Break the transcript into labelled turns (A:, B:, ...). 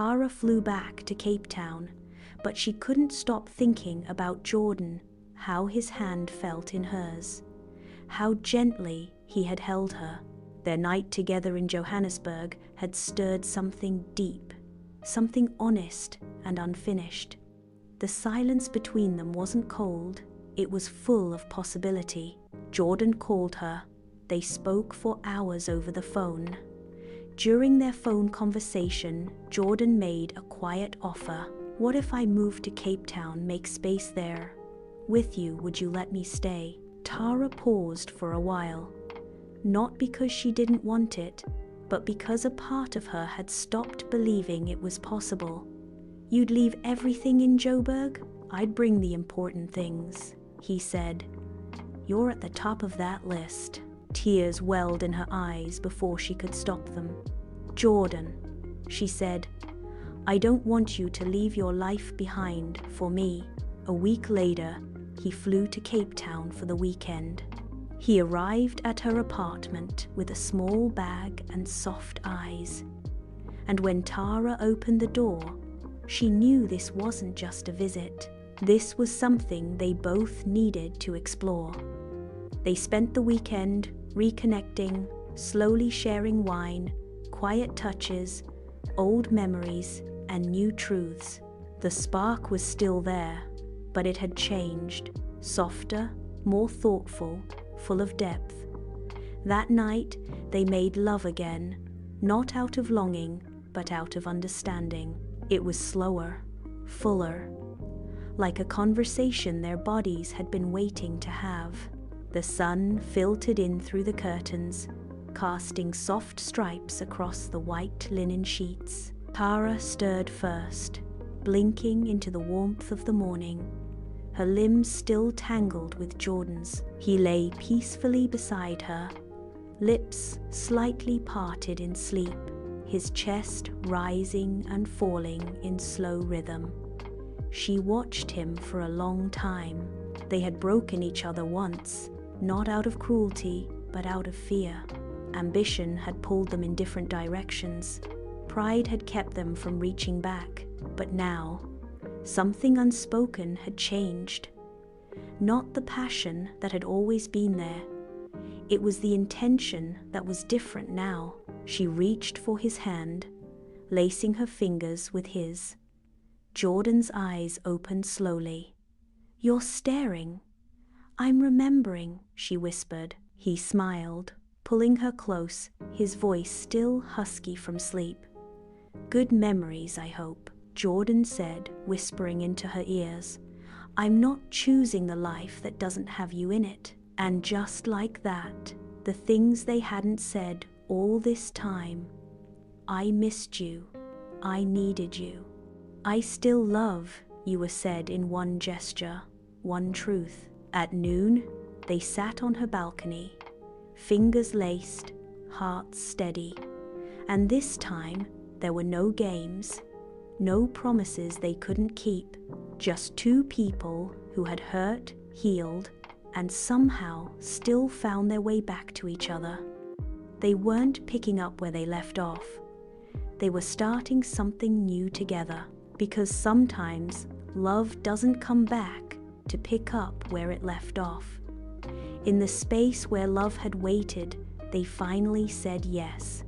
A: Tara flew back to Cape Town, but she couldn't stop thinking about Jordan, how his hand felt in hers, how gently he had held her. Their night together in Johannesburg had stirred something deep, something honest and unfinished. The silence between them wasn't cold, it was full of possibility. Jordan called her. They spoke for hours over the phone. During their phone conversation, Jordan made a quiet offer. "What if I move to Cape Town, make space there? With you, would you let me stay?" Tara paused for a while. Not because she didn't want it, but because a part of her had stopped believing it was possible. "You'd leave everything in Joburg? I'd bring the important things," he said. "You're at the top of that list." Tears welled in her eyes before she could stop them. "Jordan," she said, "I don't want you to leave your life behind for me." A week later, he flew to Cape Town for the weekend. He arrived at her apartment with a small bag and soft eyes. And when Tara opened the door, she knew this wasn't just a visit. This was something they both needed to explore. They spent the weekend reconnecting, slowly sharing wine, quiet touches, old memories, and new truths. The spark was still there, but it had changed, softer, more thoughtful, full of depth. That night, they made love again, not out of longing, but out of understanding. It was slower, fuller, like a conversation their bodies had been waiting to have. The sun filtered in through the curtains, casting soft stripes across the white linen sheets. Tara stirred first, blinking into the warmth of the morning, her limbs still tangled with Jordan's. He lay peacefully beside her, lips slightly parted in sleep, his chest rising and falling in slow rhythm. She watched him for a long time. They had broken each other once, not out of cruelty, but out of fear. Ambition had pulled them in different directions. Pride had kept them from reaching back. But now, something unspoken had changed. Not the passion that had always been there. It was the intention that was different now. She reached for his hand, lacing her fingers with his. Jordan's eyes opened slowly. "You're staring." "I'm remembering," she whispered. He smiled, pulling her close, his voice still husky from sleep. "Good memories, I hope," Jordan said, whispering into her ears. "I'm not choosing the life that doesn't have you in it." And just like that, the things they hadn't said all this time. "I missed you. I needed you. I still love," you were said in one gesture, one truth. At noon, they sat on her balcony, fingers laced, hearts steady. And this time, there were no games, no promises they couldn't keep, just two people who had hurt, healed, and somehow still found their way back to each other. They weren't picking up where they left off. They were starting something new together, because sometimes love doesn't come back to pick up where it left off. In the space where love had waited, they finally said yes.